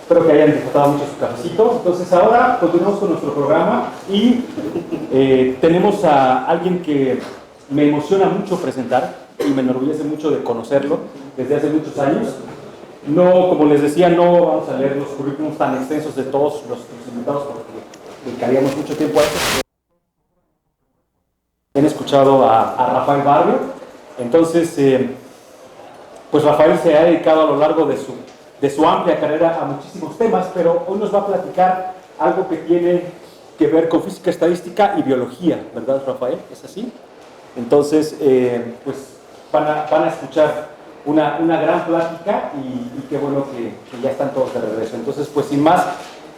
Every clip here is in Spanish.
Espero que hayan disfrutado mucho su cafecito. Entonces ahora continuamos con nuestro programa y tenemos a alguien que me emociona mucho presentar y me enorgullece mucho de conocerlo desde hace muchos años. No, como les decía, no vamos a leer los currículums tan extensos de todos los invitados porque dedicaríamos mucho tiempo a eso. Han escuchado a Rafael Barrio. Entonces, pues Rafael se ha dedicado a lo largo de su amplia carrera a muchísimos temas, pero hoy nos va a platicar algo que tiene que ver con física estadística y biología, ¿verdad, Rafael? ¿Es así? Entonces, pues van a escuchar una gran plática y qué bueno que ya están todos de regreso. Entonces, pues sin más,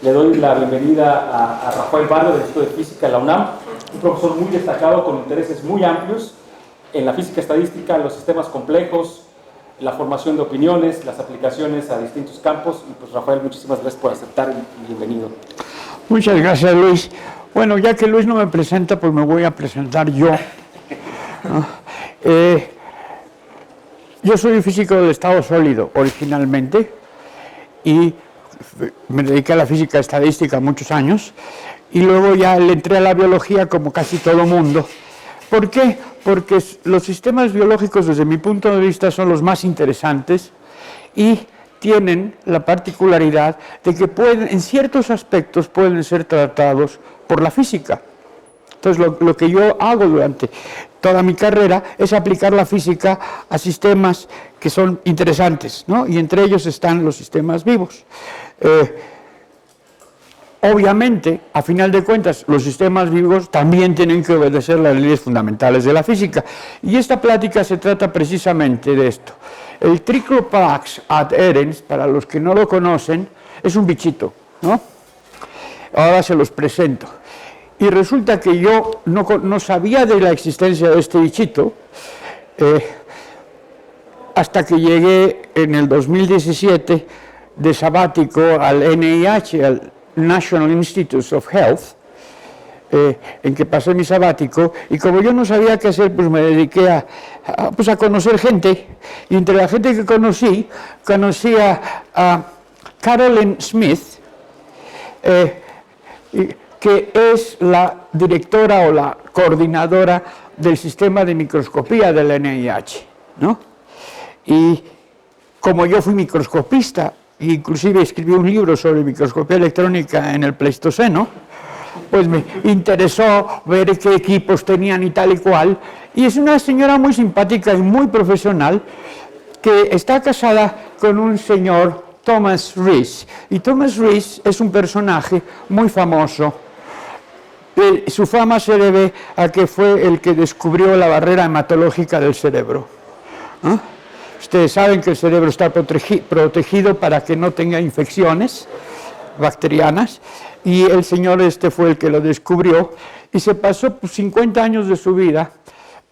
le doy la bienvenida a Rafael Barrio del Instituto de Física de la UNAM, un profesor muy destacado con intereses muy amplios en la física estadística, los sistemas complejos, la formación de opiniones, las aplicaciones a distintos campos. Y pues Rafael, muchísimas gracias por aceptar y bienvenido. Muchas gracias, Luis. Bueno, ya que Luis no me presenta, pues me voy a presentar yo. Yo soy físico del estado sólido originalmente y me dediqué a la física estadística muchos años y luego ya le entré a la biología como casi todo mundo. ¿Por qué? Porque los sistemas biológicos desde mi punto de vista son los más interesantes y tienen la particularidad de que en ciertos aspectos pueden ser tratados por la física. Entonces lo que yo hago durante toda mi carrera es aplicar la física a sistemas que son interesantes, ¿no? Y entre ellos están los sistemas vivos. Obviamente, a final de cuentas, los sistemas vivos también tienen que obedecer las leyes fundamentales de la física. Y esta plática se trata precisamente de esto. El Trichophax adherens, para los que no lo conocen, es un bichito, ¿no? Ahora se los presento. Y resulta que yo no sabía de la existencia de este bichito hasta que llegué en el 2017 de sabático al NIH, al National Institutes of Health, en que pasé mi sabático, y como yo no sabía qué hacer, pues me dediqué a conocer gente, y entre la gente que conocí a Carolyn Smith, que es la directora o la coordinadora del sistema de microscopía del NIH, ¿no? Y como yo fui microscopista, e inclusive escribí un libro sobre microscopía electrónica en el Pleistoceno, pues me interesó ver qué equipos tenían y tal y cual, y es una señora muy simpática y muy profesional que está casada con un señor, Thomas Rees, y Thomas Rees es un personaje muy famoso. Su fama se debe a que fue el que descubrió la barrera hematológica del cerebro, ¿no? Ustedes saben que el cerebro está protegido para que no tenga infecciones bacterianas, y el señor fue el que lo descubrió, y se pasó 50 años de su vida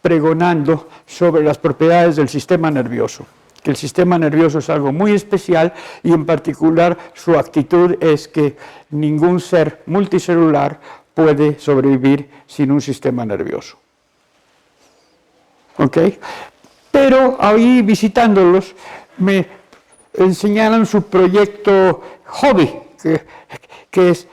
pregonando sobre las propiedades del sistema nervioso, que el sistema nervioso es algo muy especial, y en particular su actitud es que ningún ser multicelular puede sobrevivir sin un sistema nervioso. ¿Ok? Pero ahí visitándolos me enseñaron su proyecto hobby, que es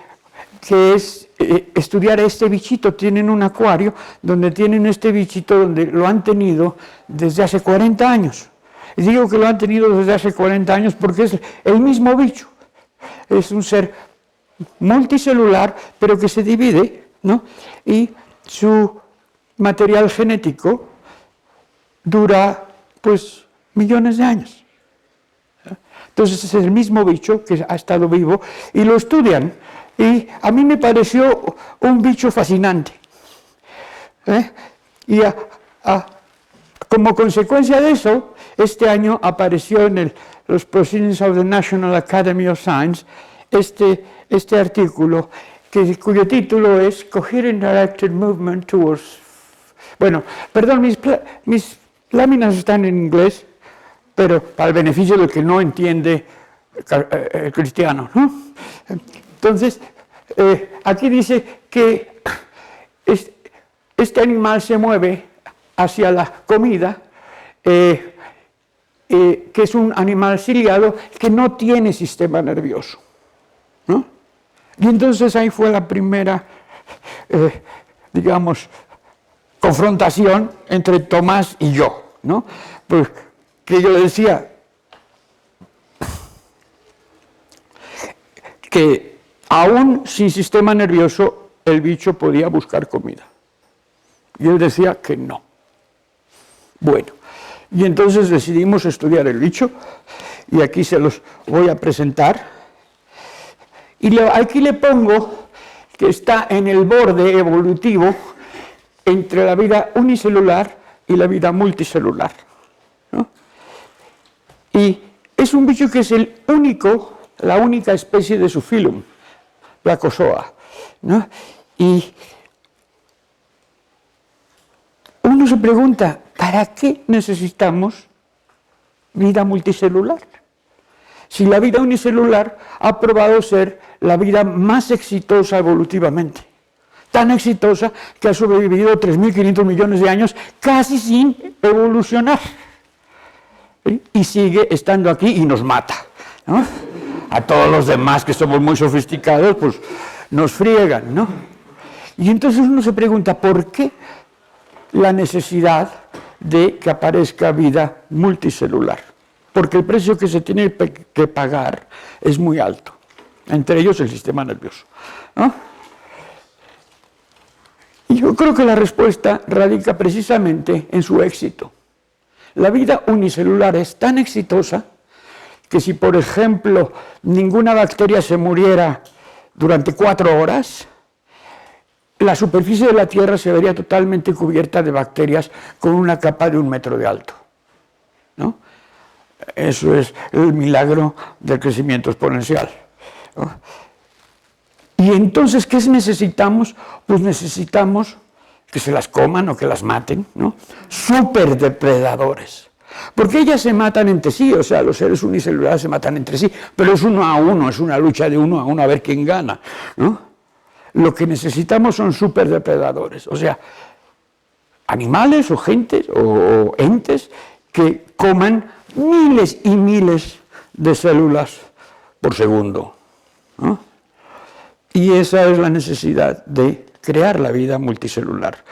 estudiar este bichito. Tienen un acuario donde tienen este bichito, donde lo han tenido desde hace 40 años. Y digo que lo han tenido desde hace 40 años porque es el mismo bicho. Es un ser multicelular, pero que se divide, ¿no? Y su material genético dura, pues, millones de años. Entonces es el mismo bicho que ha estado vivo y lo estudian. Y a mí me pareció un bicho fascinante. Y como consecuencia de eso, este año apareció en los Proceedings of the National Academy of Science este artículo cuyo título es Coherent Directed Movement Towards... Bueno, perdón, mis láminas están en inglés, pero para el beneficio del que no entiende el cristiano, ¿no? Entonces, aquí dice que este animal se mueve hacia la comida, que es un animal ciliado que no tiene sistema nervioso. Y entonces ahí fue la primera, digamos, confrontación entre Tomás y yo, ¿no? Pues que yo le decía que aún sin sistema nervioso el bicho podía buscar comida. Y él decía que no. Bueno, y entonces decidimos estudiar el bicho, y aquí se los voy a presentar. Y aquí le pongo que está en el borde evolutivo entre la vida unicelular y la vida multicelular, ¿no? Y es un bicho que es la única especie de su filum, Placozoa, ¿no? Y uno se pregunta, ¿para qué necesitamos vida multicelular? Si la vida unicelular ha probado ser la vida más exitosa evolutivamente, tan exitosa que ha sobrevivido 3.500 millones de años casi sin evolucionar, ¿sí? Y sigue estando aquí y nos mata, ¿no? A todos los demás que somos muy sofisticados, pues nos friegan, ¿no? Y entonces uno se pregunta, ¿por qué la necesidad de que aparezca vida multicelular? Porque el precio que se tiene que pagar es muy alto, entre ellos el sistema nervioso, ¿no? Y yo creo que la respuesta radica precisamente en su éxito. La vida unicelular es tan exitosa que si, por ejemplo, ninguna bacteria se muriera durante 4 horas, la superficie de la Tierra se vería totalmente cubierta de bacterias con una capa de 1 metro de alto, ¿no? Eso es el milagro del crecimiento exponencial, ¿no? Y entonces, ¿qué necesitamos? Pues necesitamos que se las coman o que las maten, ¿no? Superdepredadores. Porque ellas se matan entre sí, o sea, los seres unicelulares se matan entre sí, pero es 1 a 1, es una lucha de 1 a 1 a ver quién gana, ¿no? Lo que necesitamos son superdepredadores, o sea, animales o gentes o entes que coman miles y miles de células por segundo, ¿no? Y esa es la necesidad de crear la vida multicelular.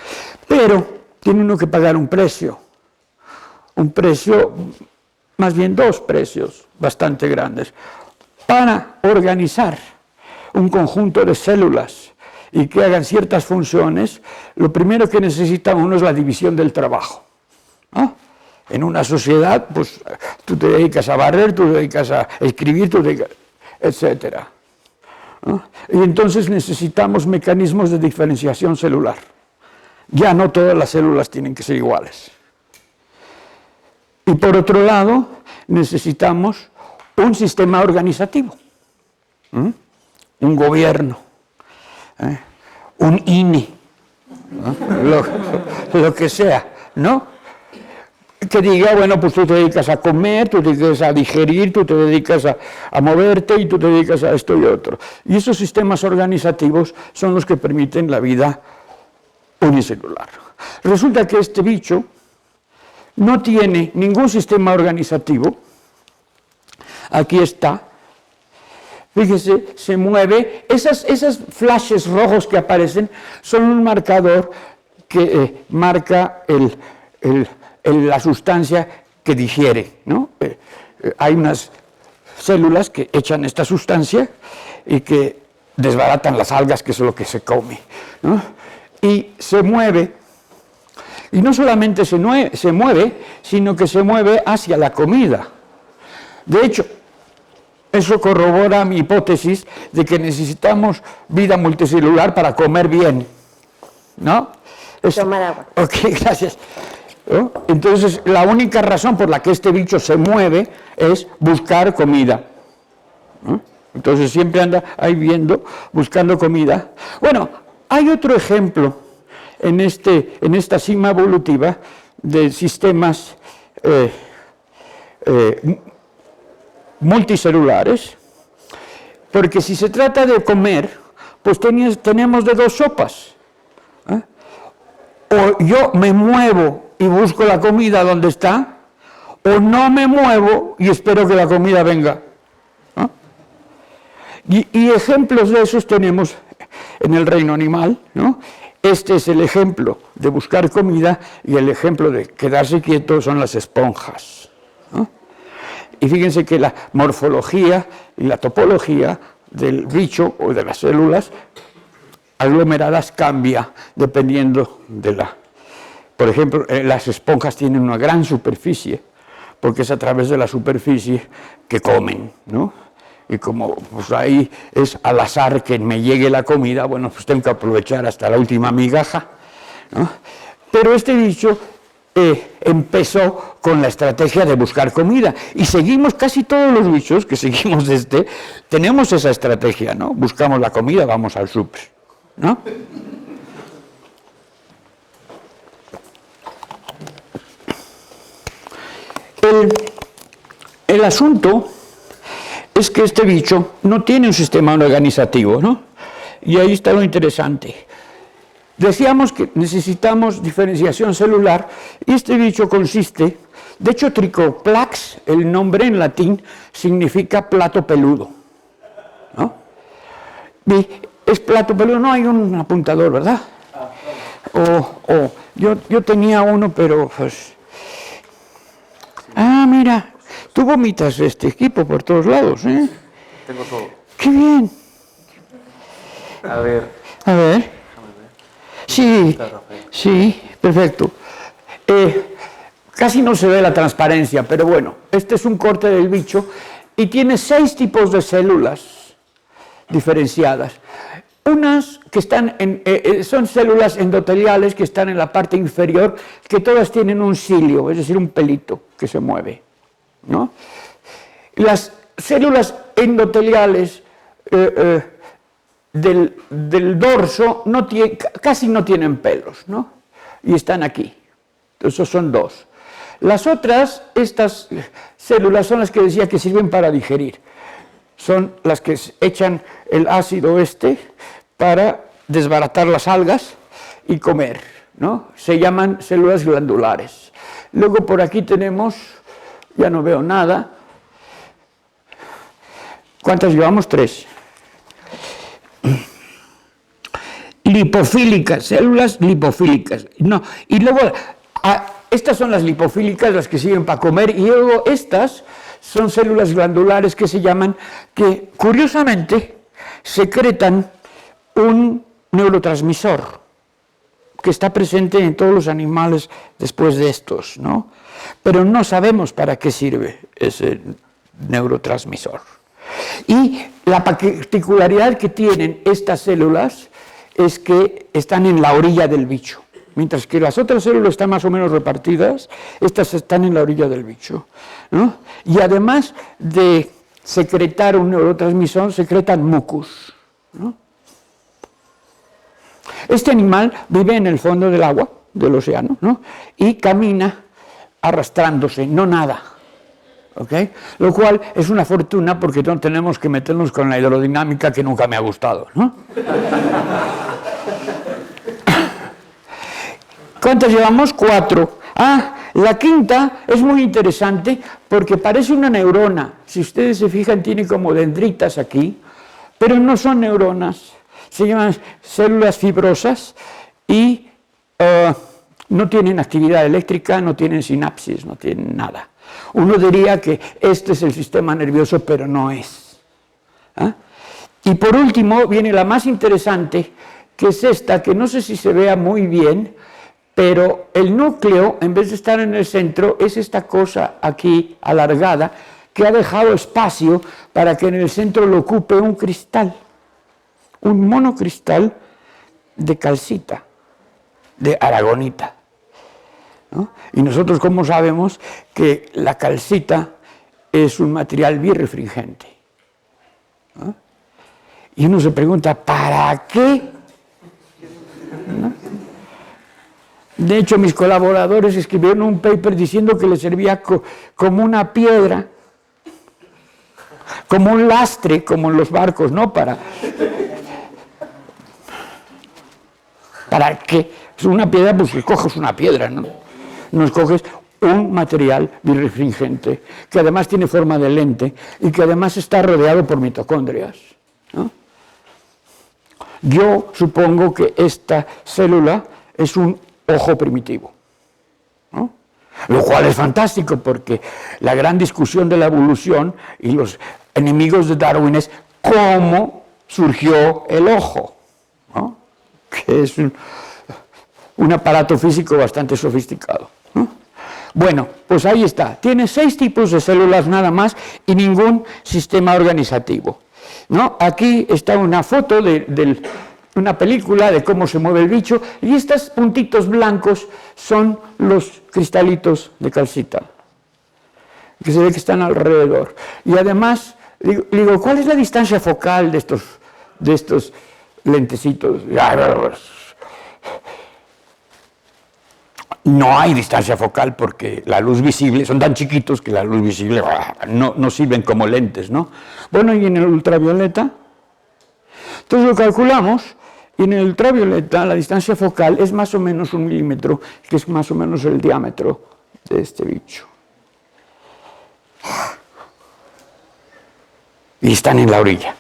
Pero tiene uno que pagar un precio, más bien 2 precios bastante grandes. Para organizar un conjunto de células y que hagan ciertas funciones, lo primero que necesita uno es la división del trabajo, ¿no? En una sociedad, pues tú te dedicas a barrer, tú te dedicas a escribir, etcétera, ¿no? Y entonces necesitamos mecanismos de diferenciación celular. Ya no todas las células tienen que ser iguales. Y por otro lado, necesitamos un sistema organizativo, un gobierno, un INE, ¿no? lo que sea, ¿no? Que diga, bueno, pues tú te dedicas a comer, tú te dedicas a digerir, tú te dedicas a moverte y tú te dedicas a esto y otro. Y esos sistemas organizativos son los que permiten la vida unicelular. Resulta que este bicho no tiene ningún sistema organizativo. Aquí está. Fíjese, se mueve. Esas flashes rojos que aparecen son un marcador que marca la sustancia que digiere, ¿no? Hay unas células que echan esta sustancia y que desbaratan las algas, que es lo que se come, ¿no? Y se mueve, y no solamente se mueve, sino que se mueve hacia la comida. De hecho, eso corrobora mi hipótesis de que necesitamos vida multicelular para comer bien, ¿no? Tomar agua. Ok, gracias. ¿No? Entonces, la única razón por la que este bicho se mueve es buscar comida, ¿no? Entonces, siempre anda ahí buscando comida. Bueno, hay otro ejemplo en esta cima evolutiva de sistemas multicelulares, porque si se trata de comer, pues tenemos de 2 sopas, ¿eh? O yo me muevo y busco la comida donde está, o no me muevo y espero que la comida venga, ¿no? Y ejemplos de esos tenemos en el reino animal, ¿no? Este es el ejemplo de buscar comida y el ejemplo de quedarse quieto son las esponjas, ¿no? Y fíjense que la morfología y la topología del bicho o de las células aglomeradas cambia dependiendo de la... Por ejemplo, las esponjas tienen una gran superficie, porque es a través de la superficie que comen, ¿no? Y como pues ahí es al azar que me llegue la comida, bueno, pues tengo que aprovechar hasta la última migaja, ¿no? Pero este bicho empezó con la estrategia de buscar comida y seguimos, casi todos los bichos que seguimos tenemos esa estrategia, ¿no? Buscamos la comida, vamos al súper, ¿no? El asunto es que este bicho no tiene un sistema organizativo, ¿no? Y ahí está lo interesante. Decíamos que necesitamos diferenciación celular y este bicho consiste, de hecho Tricoplax, el nombre en latín, significa plato peludo, ¿no? Y es plato peludo, no hay un apuntador, ¿verdad? Yo tenía uno, pero pues... Ah, mira, tú vomitas este equipo por todos lados, ¿eh? Tengo todo. ¡Qué bien! A ver. A ver. Sí, sí, perfecto. Casi no se ve la transparencia, pero bueno, este es un corte del bicho y tiene 6 tipos de células diferenciadas. Unas que están son células endoteliales que están en la parte inferior, que todas tienen un cilio, es decir, un pelito que se mueve, ¿no? Las células endoteliales del dorso casi no tienen pelos, ¿no? Y están aquí. Esos son 2. Las otras, estas células son las que decía que sirven para digerir. Son las que echan el ácido para desbaratar las algas y comer, ¿no? Se llaman células glandulares. Luego por aquí tenemos, ya no veo nada. ¿Cuántas llevamos? 3. Lipofílicas, células lipofílicas. No, y luego, estas son las lipofílicas, las que sirven para comer, y luego estas son células glandulares que se llaman, que curiosamente secretan un neurotransmisor que está presente en todos los animales después de estos, ¿no? Pero no sabemos para qué sirve ese neurotransmisor. Y la particularidad que tienen estas células es que están en la orilla del bicho. Mientras que las otras células están más o menos repartidas, estas están en la orilla del bicho, ¿no? Y además de secretar un neurotransmisor, secretan mucus, ¿no? Este animal vive en el fondo del agua, del océano, ¿no? Y camina arrastrándose, no nada, ¿ok? Lo cual es una fortuna porque no tenemos que meternos con la hidrodinámica que nunca me ha gustado, ¿no? ¿Cuántas llevamos? 4. La quinta es muy interesante porque parece una neurona. Si ustedes se fijan, tiene como dendritas aquí, pero no son neuronas. Se llaman células fibrosas y no tienen actividad eléctrica, no tienen sinapsis, no tienen nada. Uno diría que este es el sistema nervioso, pero no es. Y por último viene la más interesante, que es esta, que no sé si se vea muy bien, pero el núcleo, en vez de estar en el centro, es esta cosa aquí alargada, que ha dejado espacio para que en el centro lo ocupe un cristal, un monocristal de calcita, de aragonita, ¿no? Y nosotros, ¿cómo sabemos que la calcita es un material birrefringente? ¿No? Y uno se pregunta, ¿para qué? ¿No? De hecho, mis colaboradores escribieron un paper diciendo que le servía como una piedra, como un lastre, como en los barcos, ¿no? ¿Para qué? Es una piedra, pues escoges una piedra, ¿no? No escoges un material birrefringente, que además tiene forma de lente y que además está rodeado por mitocondrias, ¿no? Yo supongo que esta célula es un ojo primitivo, ¿no? Lo cual es fantástico porque la gran discusión de la evolución y los enemigos de Darwin es cómo surgió el ojo, ¿no? Que es un aparato físico bastante sofisticado, ¿no? Bueno, pues ahí está. Tiene 6 tipos de células nada más y ningún sistema organizativo, ¿no? Aquí está una foto de una película de cómo se mueve el bicho y estos puntitos blancos son los cristalitos de calcita, que se ve que están alrededor. Y además, digo, ¿cuál es la distancia focal de estos lentecitos? No hay distancia focal porque la luz visible, son tan chiquitos que la luz visible no sirven como lentes, ¿no? Bueno, y en el ultravioleta, entonces lo calculamos, y en el ultravioleta la distancia focal es más o menos 1 milímetro, que es más o menos el diámetro de este bicho. Y están en la orilla.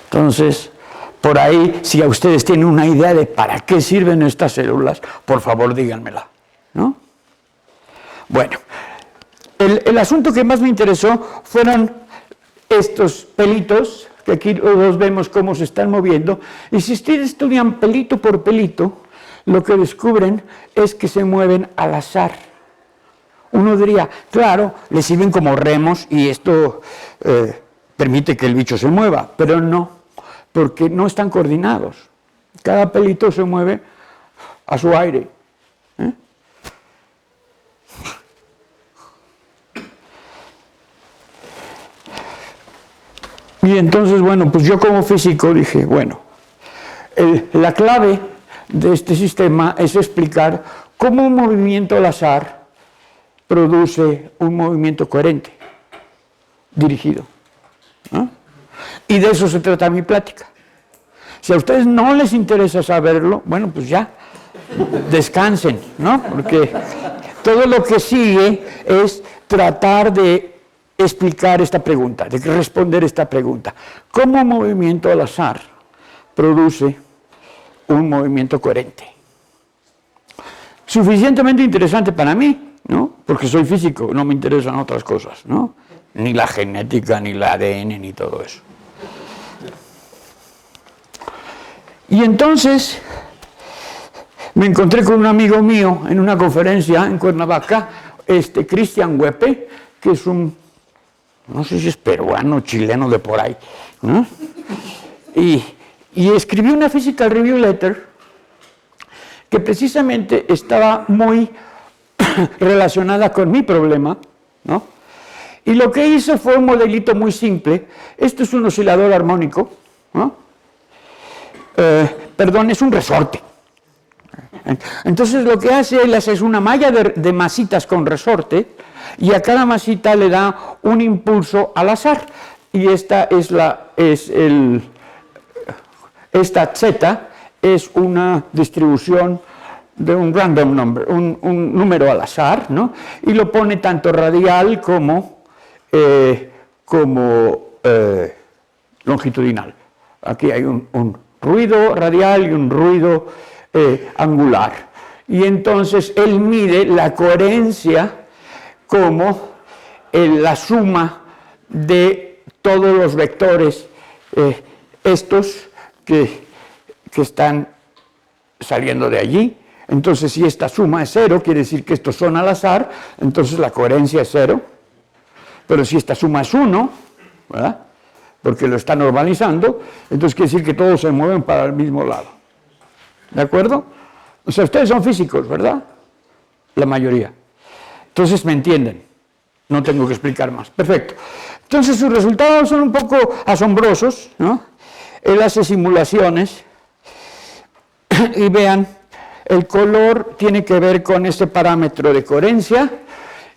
Entonces, por ahí, si a ustedes tienen una idea de para qué sirven estas células, por favor díganmela, ¿no? Bueno, el asunto que más me interesó fueron estos pelitos, que aquí los vemos cómo se están moviendo, y si ustedes estudian pelito por pelito, lo que descubren es que se mueven al azar. Uno diría, claro, le sirven como remos y esto permite que el bicho se mueva, pero no. Porque no están coordinados. Cada pelito se mueve a su aire. Y entonces, bueno, pues yo como físico dije, bueno, la clave de este sistema es explicar cómo un movimiento al azar produce un movimiento coherente, dirigido, ¿no? Y de eso se trata mi plática. Si a ustedes no les interesa saberlo, bueno, pues ya, descansen, ¿no? Porque todo lo que sigue es tratar de explicar esta pregunta, de responder esta pregunta. ¿Cómo un movimiento al azar produce un movimiento coherente? Suficientemente interesante para mí, ¿no? Porque soy físico, no me interesan otras cosas, ¿no? Ni la genética, ni el ADN, ni todo eso. Y entonces me encontré con un amigo mío en una conferencia en Cuernavaca, Cristian Huepe, que es no sé si es peruano, chileno, de por ahí, ¿no? Y escribió una Physical Review Letter que precisamente estaba muy relacionada con mi problema, ¿no? Y lo que hizo fue un modelito muy simple. Esto es un oscilador armónico, ¿no? Perdón, es un resorte. Entonces lo que hace él es una malla de masitas con resorte y a cada masita le da un impulso al azar. Y esta Z es una distribución de un random number, un número al azar, ¿no? Y lo pone tanto radial como longitudinal. Aquí hay un ruido radial y un ruido angular. Y entonces él mide la coherencia como la suma de todos los vectores estos que están saliendo de allí. Entonces, si esta suma es 0, quiere decir que estos son al azar, entonces la coherencia es 0. Pero si esta suma es 1, ¿verdad?, porque lo está normalizando, entonces quiere decir que todos se mueven para el mismo lado. ¿De acuerdo? O sea, ustedes son físicos, ¿verdad? La mayoría. Entonces me entienden. No tengo que explicar más. Perfecto. Entonces sus resultados son un poco asombrosos, ¿no? Él hace simulaciones y vean, el color tiene que ver con este parámetro de coherencia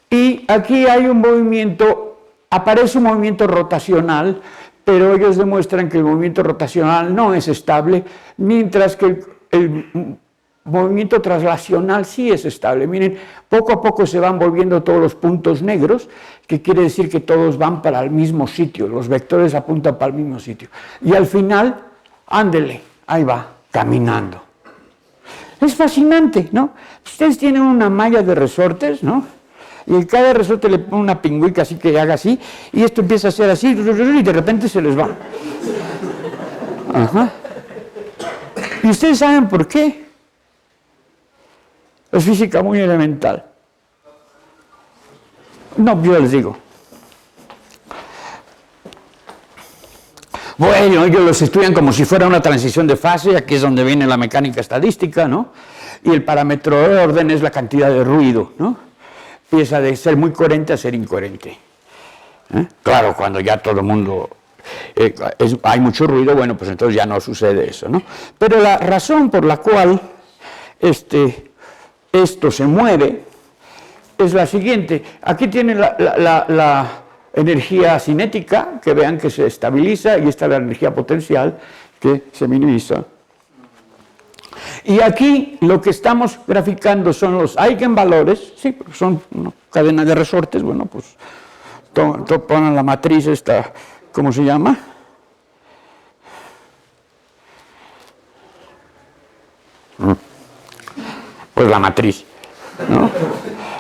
y aquí hay un movimiento, aparece un movimiento rotacional, pero ellos demuestran que el movimiento rotacional no es estable, mientras que el movimiento traslacional sí es estable. Miren, poco a poco se van volviendo todos los puntos negros, que quiere decir que todos van para el mismo sitio, los vectores apuntan para el mismo sitio. Y al final, ándele, ahí va, caminando. Es fascinante, ¿no? Ustedes tienen una malla de resortes, ¿no? Y en cada resorte le ponen una pingüica así que haga así, y esto empieza a ser así, y de repente se les va. Ajá. ¿Y ustedes saben por qué? Es física muy elemental. No, yo les digo. Bueno, ellos los estudian como si fuera una transición de fase, aquí es donde viene la mecánica estadística, ¿no? Y el parámetro de orden es la cantidad de ruido, ¿no? Empieza de ser muy coherente a ser incoherente. Claro, cuando ya todo el mundo... hay mucho ruido, bueno, pues entonces ya no sucede eso, ¿no? Pero la razón por la cual esto se mueve es la siguiente. Aquí tienen la energía cinética, que vean que se estabiliza, y esta es la energía potencial, que se minimiza. Y aquí lo que estamos graficando son los eigenvalores, sí, son una cadena de resortes, bueno, pues ponen la matriz esta, ¿cómo se llama? Pues la matriz, ¿no?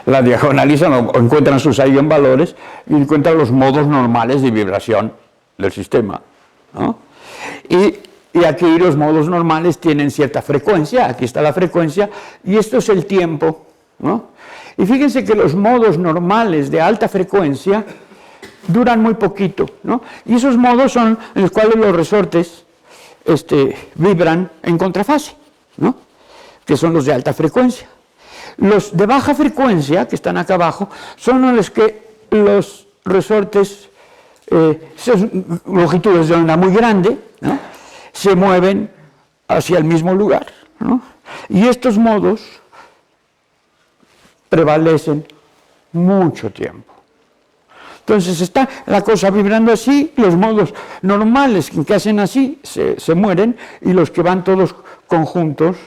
La diagonalizan o encuentran sus eigenvalores y encuentran los modos normales de vibración del sistema, ¿no? Y aquí los modos normales tienen cierta frecuencia, aquí está la frecuencia, y esto es el tiempo, ¿no? Y fíjense que los modos normales de alta frecuencia duran muy poquito, ¿no? Y esos modos son en los cuales los resortes vibran en contrafase, ¿no? Que son los de alta frecuencia. Los de baja frecuencia, que están acá abajo, son en los que los resortes, son longitudes de onda muy grande, ¿no? Se mueven hacia el mismo lugar, ¿no? Y estos modos prevalecen mucho tiempo. Entonces está la cosa vibrando así, los modos normales que hacen así se mueren, y los que van todos conjuntos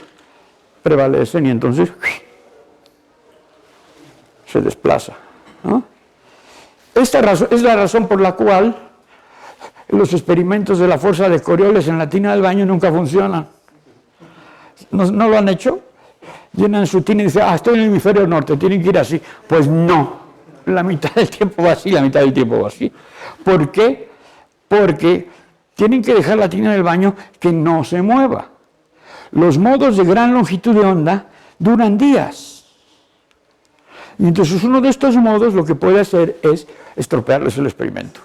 prevalecen, y entonces se desplaza, ¿no? Esta es la razón por la cual los experimentos de la fuerza de Coriolis en la tina del baño nunca funcionan. ¿No lo han hecho? Llenan su tina y dicen, estoy en el hemisferio norte, tienen que ir así. Pues no, la mitad del tiempo va así, la mitad del tiempo va así. ¿Por qué? Porque tienen que dejar la tina del baño que no se mueva. Los modos de gran longitud de onda duran días. Y entonces uno de estos modos lo que puede hacer es estropearles el experimento.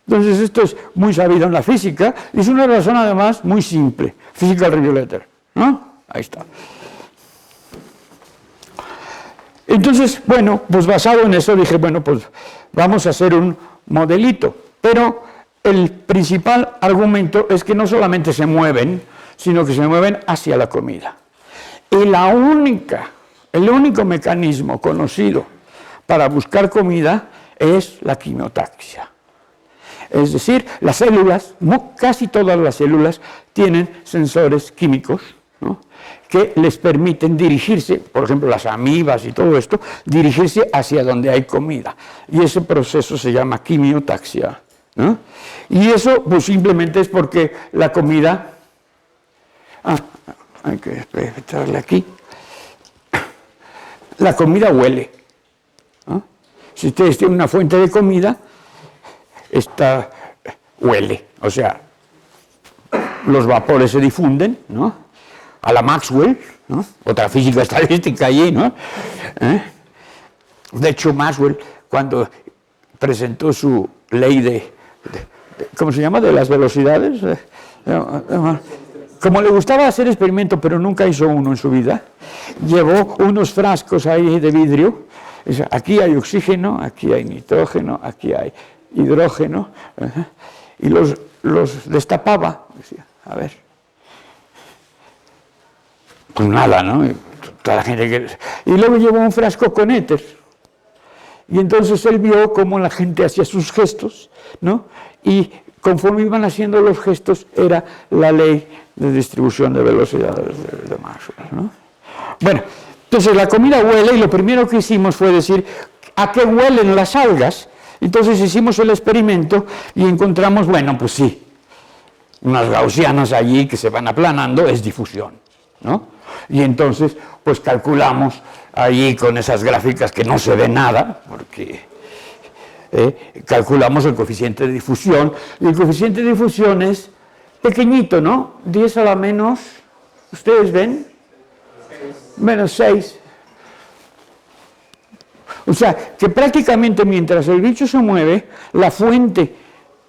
Entonces esto es muy sabido en la física, y es una razón además muy simple. Physical Review Letter, ¿no? Ahí está. Entonces, bueno, pues basado en eso dije, bueno, pues vamos a hacer un modelito. Pero el principal argumento es que no solamente se mueven, sino que se mueven hacia la comida. Y el único mecanismo conocido para buscar comida es la quimiotaxia. Es decir, las células, casi todas las células, tienen sensores químicos, ¿no? Que les permiten dirigirse, por ejemplo las amibas y todo esto, dirigirse hacia donde hay comida. Y ese proceso se llama quimiotaxia, ¿no? Y eso pues simplemente es porque la comida... hay que echarle aquí. La comida huele, ¿no? Si ustedes tienen una fuente de comida, esta huele, o sea, los vapores se difunden, ¿no? A la Maxwell, ¿no? Otra física estadística allí, ¿no? De hecho, Maxwell, cuando presentó su ley ¿cómo se llama?, de las velocidades, como le gustaba hacer experimento, pero nunca hizo uno en su vida, llevó unos frascos ahí de vidrio, aquí hay oxígeno, aquí hay nitrógeno, aquí hay hidrógeno, y los destapaba, decía, a ver, pues nada, ¿no? Y toda la gente y luego llevó un frasco con éter, y entonces él vio cómo la gente hacía sus gestos, ¿no? Y conforme iban haciendo los gestos, era la ley de distribución de velocidades de Maxwell, ¿no? Bueno, entonces la comida huele y lo primero que hicimos fue decir, ¿a qué huelen las algas? Entonces hicimos el experimento y encontramos, bueno, pues sí, unas gaussianas allí que se van aplanando, es difusión, ¿no? Y entonces, pues calculamos allí con esas gráficas que no se ve nada, porque calculamos el coeficiente de difusión, y el coeficiente de difusión es pequeñito, ¿no? 10 a la menos, ¿ustedes ven? Menos 6. O sea, que prácticamente mientras el bicho se mueve, la fuente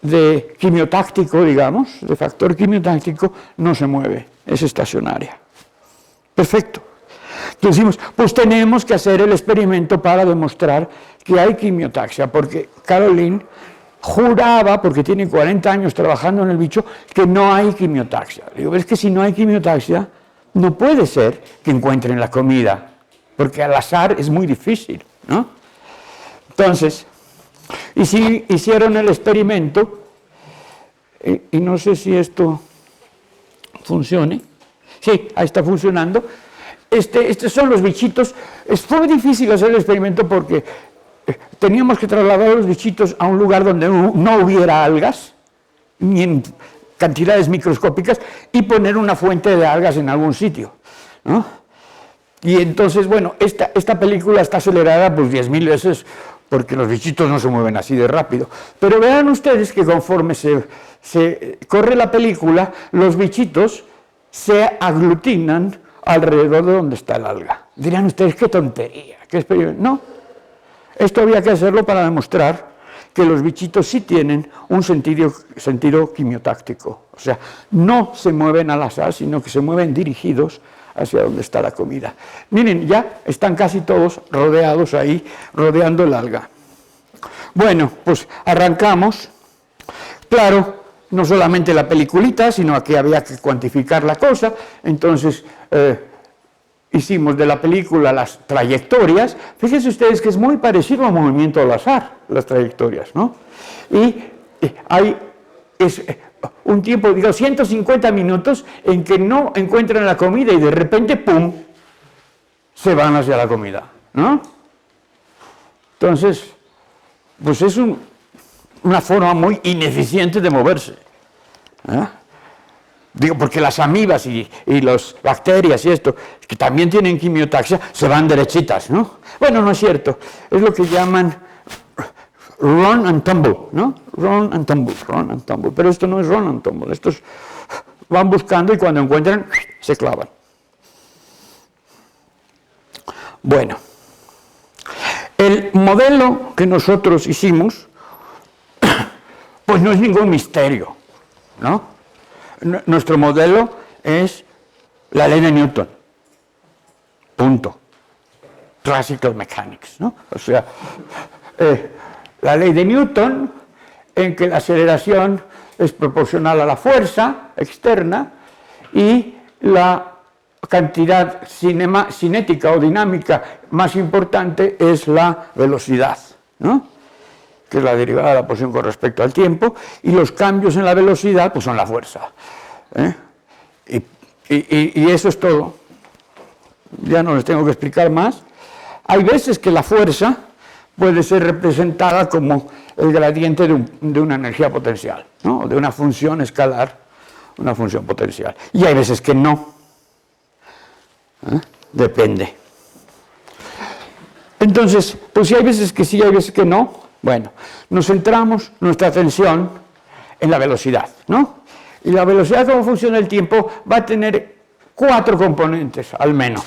de quimiotáctico, digamos, de factor quimiotáctico, no se mueve, es estacionaria. Perfecto. Entonces decimos, pues tenemos que hacer el experimento para demostrar que hay quimiotaxia, porque Caroline juraba, porque tiene 40 años trabajando en el bicho, que no hay quimiotaxia. Digo, es que si no hay quimiotaxia, no puede ser que encuentren la comida, porque al azar es muy difícil, ¿no? Entonces, hicieron el experimento, y no sé si esto funcione. Sí, ahí está funcionando. Estos son los bichitos. Fue difícil hacer el experimento porque teníamos que trasladar a los bichitos a un lugar donde no hubiera algas, ni en cantidades microscópicas, y poner una fuente de algas en algún sitio, ¿no? Y entonces, bueno, esta película está acelerada pues 10.000 veces porque los bichitos no se mueven así de rápido. Pero vean ustedes que conforme se corre la película, los bichitos se aglutinan alrededor de donde está el alga. Dirán ustedes, qué tontería, qué experimento. No, esto había que hacerlo para demostrar que los bichitos sí tienen un sentido quimiotáctico. O sea, no se mueven al azar, sino que se mueven dirigidos hacia donde está la comida. Miren, ya están casi todos rodeados ahí, rodeando el alga. Bueno, pues arrancamos. Claro, no solamente la peliculita, sino aquí había que cuantificar la cosa. Entonces, hicimos de la película las trayectorias. Fíjense ustedes que es muy parecido al movimiento al azar, las trayectorias, ¿no? Y es un tiempo, digo, 150 minutos en que no encuentran la comida y de repente, ¡pum!, se van hacia la comida, ¿no? Entonces, pues es una forma muy ineficiente de moverse, ¿eh? Digo, porque las amibas y las bacterias y esto, que también tienen quimiotaxia, se van derechitas, ¿no? Bueno, no es cierto, es lo que llaman run and tumble, ¿no? Run and tumble, pero esto no es run and tumble, estos van buscando y cuando encuentran, se clavan. Bueno, el modelo que nosotros hicimos, pues no es ningún misterio, ¿no? Nuestro modelo es la ley de Newton, punto. Classical mechanics, ¿no? O sea, la ley de Newton, en que la aceleración es proporcional a la fuerza externa y la cantidad cinética o dinámica más importante es la velocidad, ¿no? Que es la derivada de la posición con respecto al tiempo, y los cambios en la velocidad pues son la fuerza, ¿eh? Y eso es todo. Ya no les tengo que explicar más. Hay veces que la fuerza puede ser representada como el gradiente de una energía potencial, ¿no? De una función escalar, una función potencial. Y hay veces que no. Depende. Entonces, pues si hay veces que sí, hay veces que no, bueno, nos centramos nuestra atención en la velocidad, ¿no? Y la velocidad como función del tiempo va a tener 4 componentes, al menos,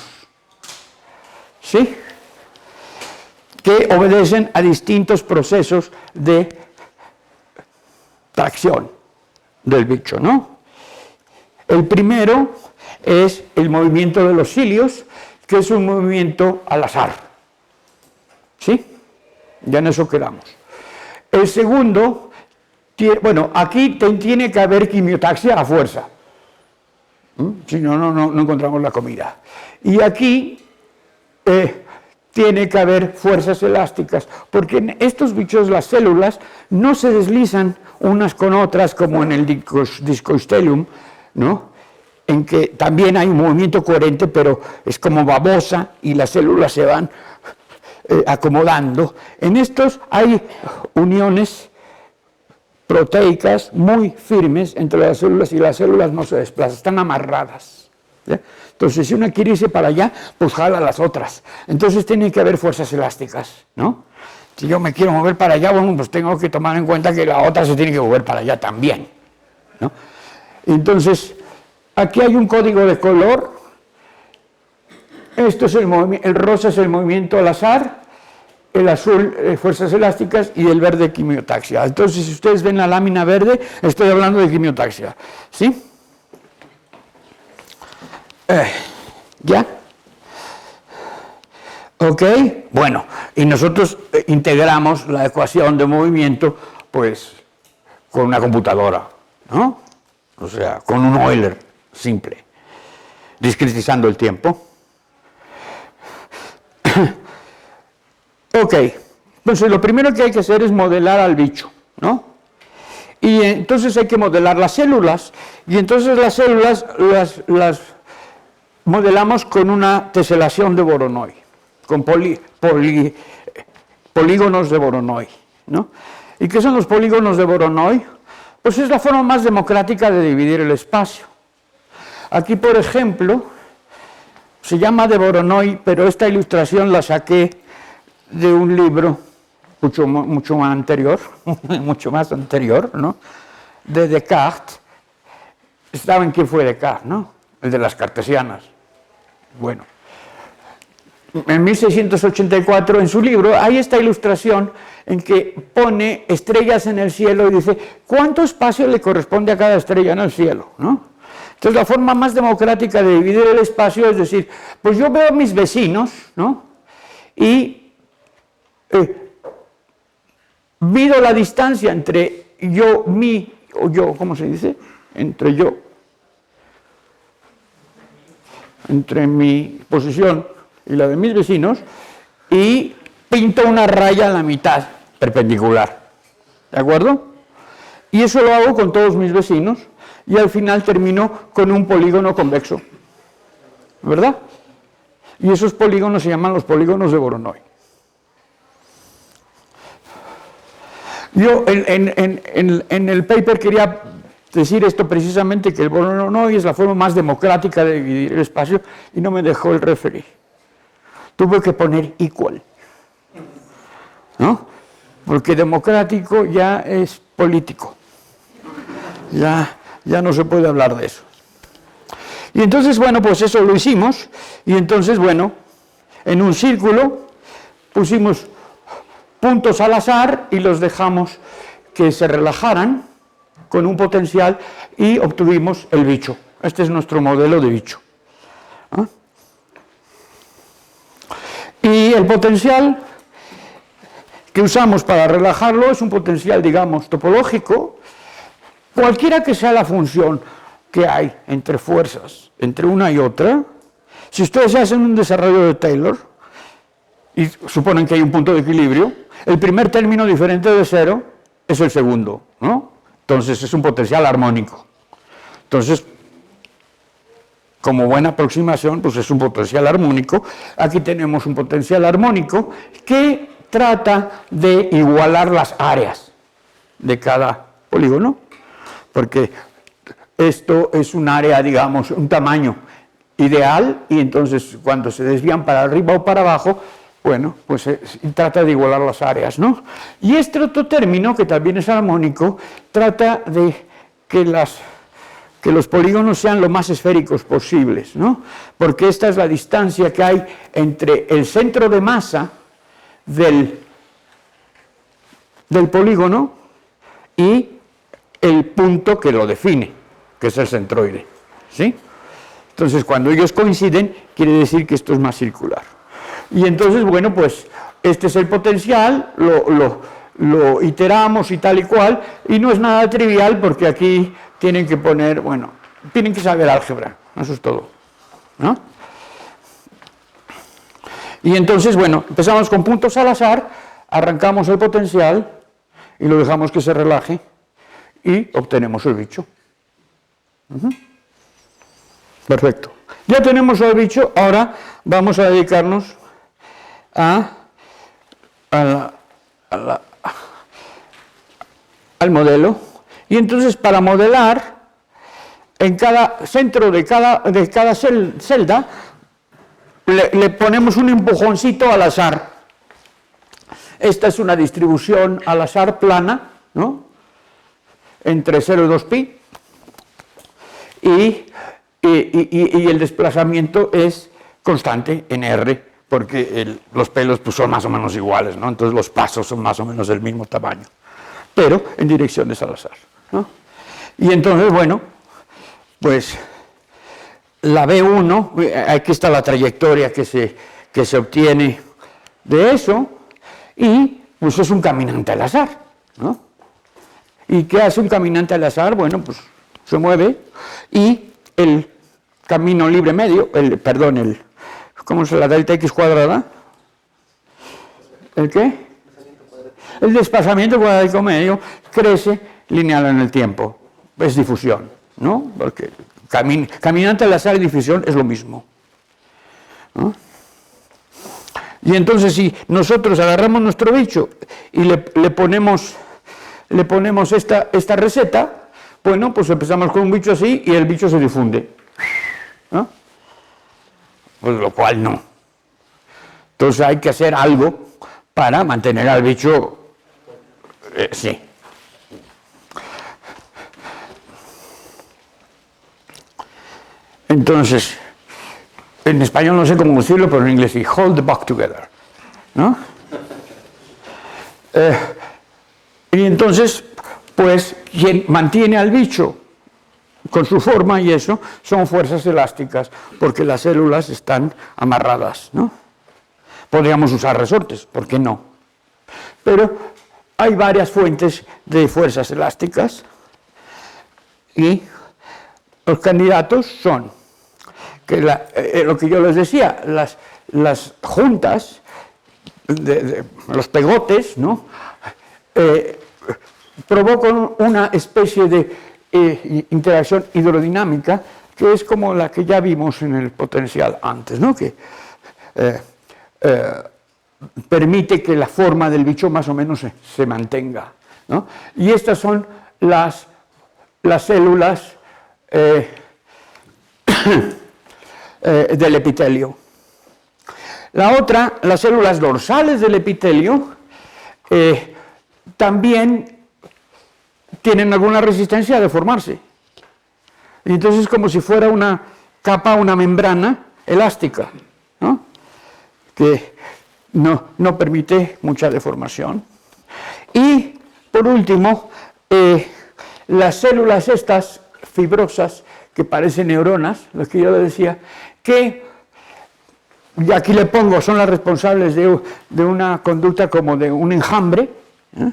¿sí? Que obedecen a distintos procesos de tracción del bicho, ¿no? El primero es el movimiento de los cilios, que es un movimiento al azar, ¿sí? Ya en eso quedamos. El segundo, bueno, aquí tiene que haber quimiotaxia a fuerza, si no, no encontramos la comida. Y aquí tiene que haber fuerzas elásticas, porque en estos bichos las células no se deslizan unas con otras, como en el discostellum, ¿no? En que también hay un movimiento coherente, pero es como babosa y las células se van acomodando. En estos hay uniones proteicas muy firmes entre las células y las células no se desplazan, están amarradas. ¿Ya? Entonces, si una quiere irse para allá, pues jala a las otras. Entonces, tiene que haber fuerzas elásticas, ¿no? Si yo me quiero mover para allá, bueno, pues tengo que tomar en cuenta que la otra se tiene que mover para allá también, ¿no? Entonces, aquí hay un código de color. Esto es el rosa es el movimiento al azar, el azul fuerzas elásticas y el verde quimiotaxia. Entonces, si ustedes ven la lámina verde, estoy hablando de quimiotaxia, ¿sí? ¿Ya? Ok, bueno, y nosotros integramos la ecuación de movimiento, pues, con una computadora, ¿no? O sea, con un Euler simple, discretizando el tiempo. Ok, entonces lo primero que hay que hacer es modelar al bicho, ¿no? Y entonces hay que modelar las células, y entonces las células las modelamos con una teselación de Voronoi, con polígonos de Voronoi, ¿no? ¿Y qué son los polígonos de Voronoi? Pues es la forma más democrática de dividir el espacio. Aquí, por ejemplo, se llama de Voronoi, pero esta ilustración la saqué de un libro mucho más anterior, ¿no? De Descartes. ¿Saben quién fue Descartes, no? El de las cartesianas. Bueno, en 1684, en su libro, hay esta ilustración en que pone estrellas en el cielo y dice, ¿cuánto espacio le corresponde a cada estrella en el cielo? ¿No? Entonces, la forma más democrática de dividir el espacio es decir, pues yo veo a mis vecinos, ¿no? Y mido la distancia entre ¿cómo se dice? Entre mi posición y la de mis vecinos, y pinto una raya a la mitad, perpendicular, ¿de acuerdo? Y eso lo hago con todos mis vecinos, y al final termino con un polígono convexo, ¿verdad? Y esos polígonos se llaman los polígonos de Voronoi. Yo en el paper quería decir esto precisamente, que el Voronoi es la forma más democrática de dividir el espacio, y no me dejó el referee. Tuve que poner equal, ¿no? Porque democrático ya es político. Ya no se puede hablar de eso. Y entonces, bueno, pues eso lo hicimos, y entonces, bueno, en un círculo pusimos puntos al azar y los dejamos que se relajaran con un potencial y obtuvimos el bicho. Este es nuestro modelo de bicho. ¿Ah? Y el potencial que usamos para relajarlo es un potencial, digamos, topológico, cualquiera que sea la función que hay entre fuerzas, entre una y otra. Si ustedes hacen un desarrollo de Taylor y suponen que hay un punto de equilibrio, el primer término diferente de cero es el segundo, ¿no? Entonces es un potencial armónico. Entonces, como buena aproximación, pues es un potencial armónico. Aquí tenemos un potencial armónico que trata de igualar las áreas de cada polígono, porque esto es un área, digamos, un tamaño ideal, y entonces cuando se desvían para arriba o para abajo, bueno, pues trata de igualar las áreas, ¿no? Y este otro término, que también es armónico, trata de que los polígonos sean lo más esféricos posibles, ¿no? Porque esta es la distancia que hay entre el centro de masa del polígono y el punto que lo define, que es el centroide, ¿sí? Entonces, cuando ellos coinciden, quiere decir que esto es más circular. Y entonces, bueno, pues este es el potencial, lo iteramos y tal y cual, y no es nada trivial porque aquí tienen que poner, bueno, tienen que saber álgebra, eso es todo, ¿no? Y entonces, bueno, empezamos con puntos al azar, arrancamos el potencial y lo dejamos que se relaje, y obtenemos el bicho. Perfecto. Ya tenemos el bicho, ahora vamos a dedicarnos al modelo. Y entonces para modelar, en cada centro de cada celda, le ponemos un empujoncito al azar. Esta es una distribución al azar plana, ¿no? Entre 0 y 2pi. Y el desplazamiento es constante en R, porque los pelos pues, son más o menos iguales, ¿no? Entonces los pasos son más o menos del mismo tamaño, pero en direcciones al azar, ¿no? Y entonces, bueno, pues la B1, aquí está la trayectoria que se obtiene de eso, y pues es un caminante al azar, ¿no? ¿Y qué hace un caminante al azar? Bueno, pues se mueve y el camino libre medio, ¿cómo se la delta x cuadrada? ¿El qué? El desplazamiento cuadrático medio crece lineal en el tiempo, es difusión, ¿no? Porque caminante al azar y difusión es lo mismo, ¿no? Y entonces si nosotros agarramos nuestro bicho y le ponemos esta receta, bueno, pues empezamos con un bicho así y el bicho se difunde, ¿no? Pues lo cual no. Entonces hay que hacer algo para mantener al bicho, sí. Entonces, en español no sé cómo decirlo, pero en inglés sí, hold the buck together, ¿no? Y entonces, pues, quien mantiene al bicho con su forma y eso, son fuerzas elásticas, porque las células están amarradas, ¿no? Podríamos usar resortes, ¿por qué no? Pero hay varias fuentes de fuerzas elásticas y los candidatos son que lo que yo les decía, las juntas, los pegotes, ¿no? Provocan una especie de interacción hidrodinámica que es como la que ya vimos en el potencial antes, ¿no? Que permite que la forma del bicho más o menos se mantenga, ¿no? Y estas son las células del epitelio. La otra, las células dorsales del epitelio, también tienen alguna resistencia a deformarse. Y entonces es como si fuera una capa, una membrana elástica, ¿no? Que no permite mucha deformación. Y, por último, las células estas fibrosas, que parecen neuronas, lo que yo le decía, que, y aquí le pongo, son las responsables de una conducta como de un enjambre, ¿eh?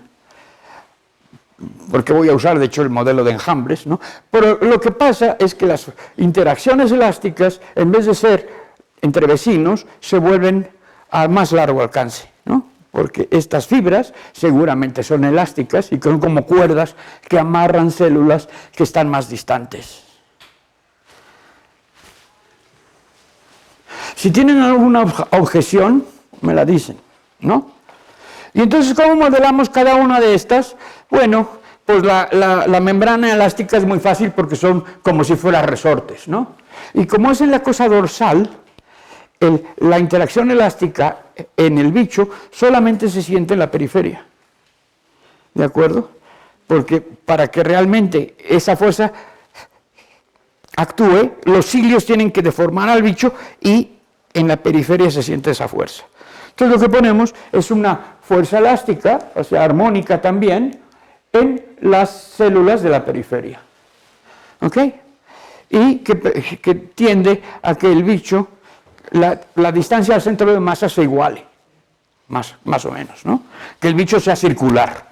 Porque voy a usar, de hecho, el modelo de enjambres, ¿no? Pero lo que pasa es que las interacciones elásticas, en vez de ser entre vecinos, se vuelven a más largo alcance, ¿no? Porque estas fibras seguramente son elásticas y son como cuerdas que amarran células que están más distantes. Si tienen alguna objeción, me la dicen, ¿no? Y entonces, ¿cómo modelamos cada una de estas? Bueno, pues la membrana elástica es muy fácil porque son como si fueran resortes, ¿no? Y como es en la cosa dorsal, la interacción elástica en el bicho solamente se siente en la periferia, ¿de acuerdo? Porque para que realmente esa fuerza actúe, los cilios tienen que deformar al bicho y en la periferia se siente esa fuerza. Entonces lo que ponemos es una fuerza elástica, o sea, armónica también, en las células de la periferia. ¿Ok? Y que tiende a que el bicho, la distancia al centro de masa se iguale, más o menos, ¿no? Que el bicho sea circular.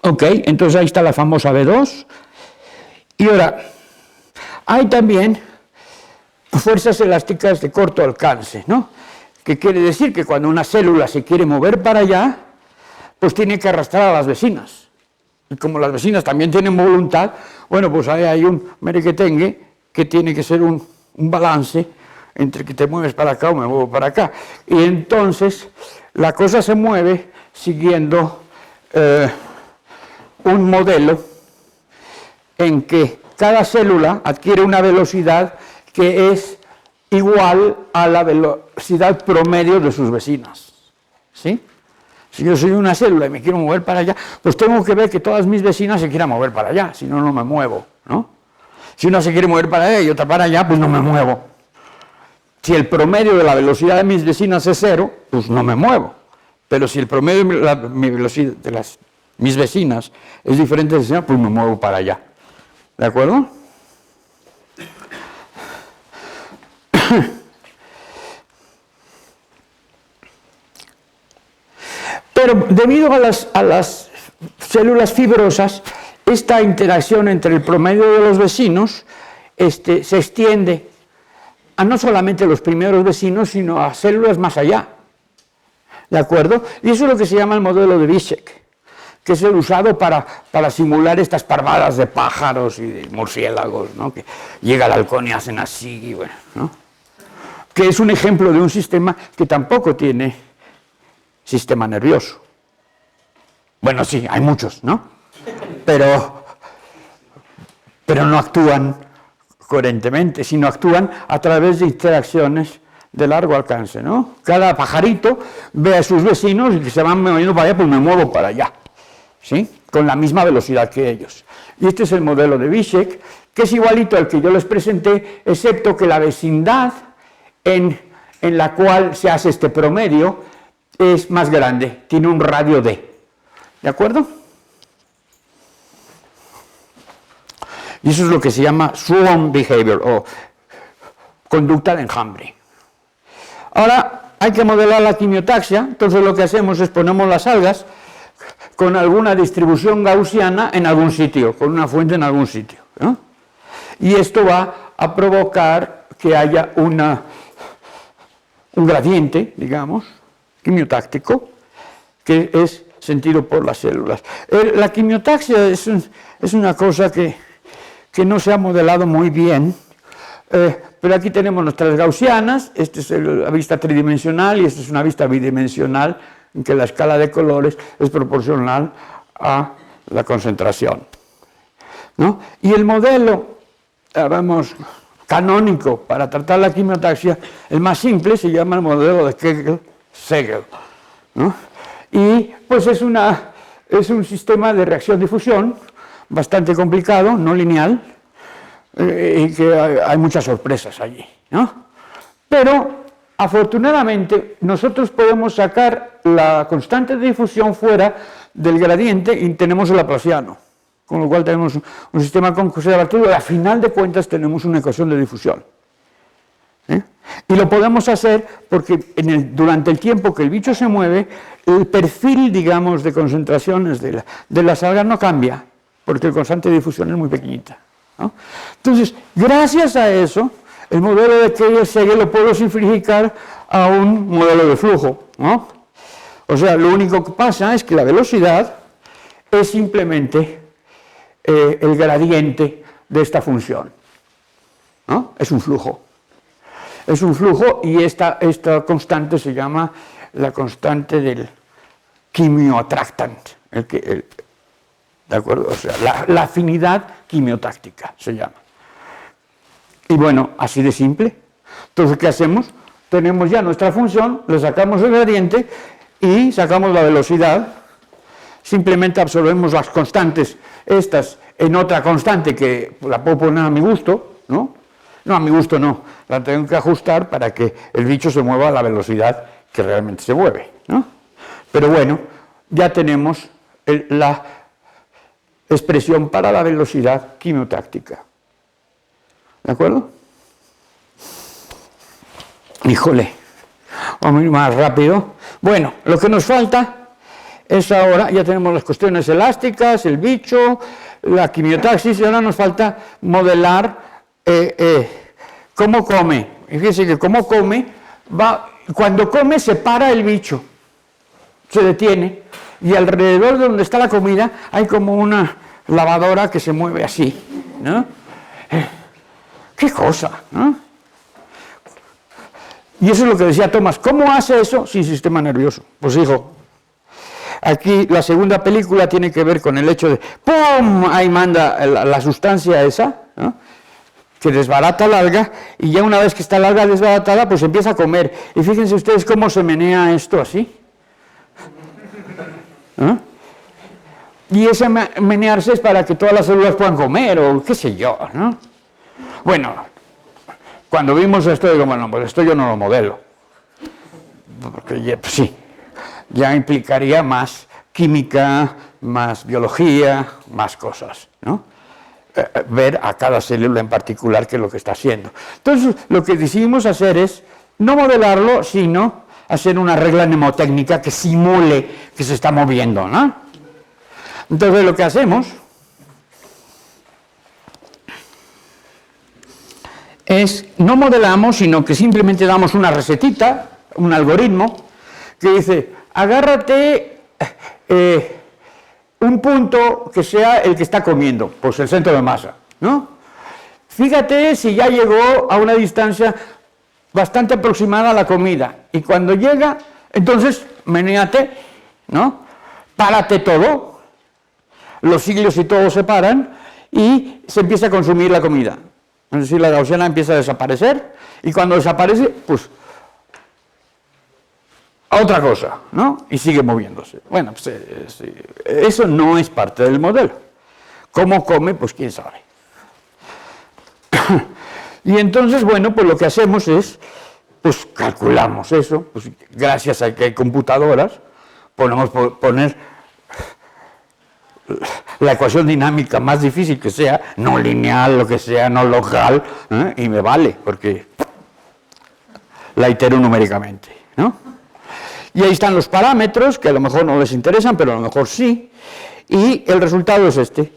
Ok, entonces ahí está la famosa B2. Y ahora, hay también fuerzas elásticas de corto alcance, ¿no? Que quiere decir que cuando una célula se quiere mover para allá, pues tiene que arrastrar a las vecinas. Y como las vecinas también tienen voluntad, bueno, pues ahí hay un merequetengue que tiene que ser un balance entre que te mueves para acá o me muevo para acá. Y entonces la cosa se mueve siguiendo un modelo en que cada célula adquiere una velocidad que es igual a la velocidad promedio de sus vecinas. ¿Sí? Si yo soy una célula y me quiero mover para allá, pues tengo que ver que todas mis vecinas se quieran mover para allá, si no, no me muevo, ¿no? Si una se quiere mover para allá y otra para allá, pues no me muevo. Si el promedio de la velocidad de mis vecinas es 0, pues no me muevo. Pero si el promedio de mi velocidad de mis vecinas es diferente de vecina, pues me muevo para allá. ¿De acuerdo? Pero debido a las células fibrosas, esta interacción entre el promedio de los vecinos se extiende a no solamente los primeros vecinos, sino a células más allá. ¿De acuerdo? Y eso es lo que se llama el modelo de Bicek, que es el usado para simular estas parvadas de pájaros y de murciélagos, ¿no? Que llega el halcón y hacen así, y bueno, ¿no? Que es un ejemplo de un sistema que tampoco tiene sistema nervioso. Bueno, sí, hay muchos, ¿no? Pero no actúan coherentemente, sino actúan a través de interacciones de largo alcance, ¿no? Cada pajarito ve a sus vecinos y que se van moviendo para allá, pues me muevo para allá, ¿sí? Con la misma velocidad que ellos. Y este es el modelo de Bicek, que es igualito al que yo les presenté, excepto que la vecindad en la cual se hace este promedio es más grande, tiene un radio D. ¿De acuerdo? Y eso es lo que se llama swarm behavior o conducta de enjambre. Ahora hay que modelar la quimiotaxia, entonces lo que hacemos es ponemos las algas con alguna distribución gaussiana en algún sitio, con una fuente en algún sitio, ¿no? Y esto va a provocar que haya un gradiente, digamos, quimiotáctico, que es sentido por las células. La quimiotaxia es una cosa que no se ha modelado muy bien, pero aquí tenemos nuestras gaussianas, esta es la vista tridimensional y esta es una vista bidimensional en que la escala de colores es proporcional a la concentración, ¿no? Y el modelo, vamos, canónico para tratar la quimiotaxia, el más simple se llama el modelo de Kegel-Segel, ¿no? Y pues es un sistema de reacción-difusión bastante complicado, no lineal, y que hay muchas sorpresas allí, ¿no? Pero afortunadamente nosotros podemos sacar la constante de difusión fuera del gradiente y tenemos el laplaciano, con lo cual tenemos un sistema conservativo y a final de cuentas tenemos una ecuación de difusión. Y lo podemos hacer porque durante el tiempo que el bicho se mueve, el perfil, digamos, de concentraciones de las algas no cambia, porque el constante de difusión es muy pequeñita, ¿no? Entonces, gracias a eso, el modelo de Kegel-Segel lo puedo simplificar a un modelo de flujo, ¿no? O sea, lo único que pasa es que la velocidad es simplemente el gradiente de esta función, ¿no? Es un flujo. Es un flujo y esta constante se llama la constante del quimioatractant, ¿de acuerdo? O sea, la afinidad quimiotáctica se llama. Y bueno, así de simple. Entonces, ¿qué hacemos? Tenemos ya nuestra función, le sacamos el gradiente y sacamos la velocidad. Simplemente absorbemos las constantes, estas, en otra constante que la puedo poner a mi gusto, ¿no? No, a mi gusto no, la tengo que ajustar para que el bicho se mueva a la velocidad que realmente se mueve, ¿no? Pero bueno, ya tenemos la expresión para la velocidad quimiotáctica. ¿De acuerdo? Híjole, vamos a ir más rápido. Bueno, lo que nos falta es ahora, ya tenemos las cuestiones elásticas, el bicho, la quimiotaxis, y ahora nos falta modelar cómo come. Y fíjense que cómo come, cuando come se para el bicho, se detiene y alrededor de donde está la comida hay como una lavadora que se mueve así, ¿no? ¡Qué cosa!, ¿no? Y eso es lo que decía Thomas. ¿Cómo hace eso sin sistema nervioso? Pues hijo, aquí la segunda película tiene que ver con el hecho de ¡pum! Ahí manda la sustancia esa, ¿no?, que desbarata la alga, y ya una vez que está la alga desbaratada, pues empieza a comer. Y fíjense ustedes cómo se menea esto así, ¿no? Y ese menearse es para que todas las células puedan comer, o qué sé yo, ¿no? Bueno, cuando vimos esto, digo, bueno, pues esto yo no lo modelo, porque ya, pues sí, ya implicaría más química, más biología, más cosas, ¿no? Ver a cada célula en particular qué es lo que está haciendo. Entonces, lo que decidimos hacer es no modelarlo, sino hacer una regla mnemotécnica que simule que se está moviendo, ¿no? Entonces, lo que hacemos es, no modelamos, sino que simplemente damos una recetita, un algoritmo, que dice, agárrate un punto que sea el que está comiendo, pues el centro de masa, ¿no? Fíjate si ya llegó a una distancia bastante aproximada a la comida, y cuando llega, entonces, menéate, ¿no? Párate todo, los ciclos y todo se paran, y se empieza a consumir la comida. Es decir, la gaussiana empieza a desaparecer, y cuando desaparece, pues, a otra cosa, ¿no? Y sigue moviéndose. Bueno, pues eso no es parte del modelo. ¿Cómo come? Pues quién sabe. Y entonces, bueno, pues lo que hacemos es, pues calculamos eso, pues gracias a que hay computadoras, podemos poner la ecuación dinámica más difícil que sea, no lineal, lo que sea, no local, ¿eh? Y me vale, porque la itero numéricamente, ¿no? Y ahí están los parámetros, que a lo mejor no les interesan, pero a lo mejor sí, y el resultado es este.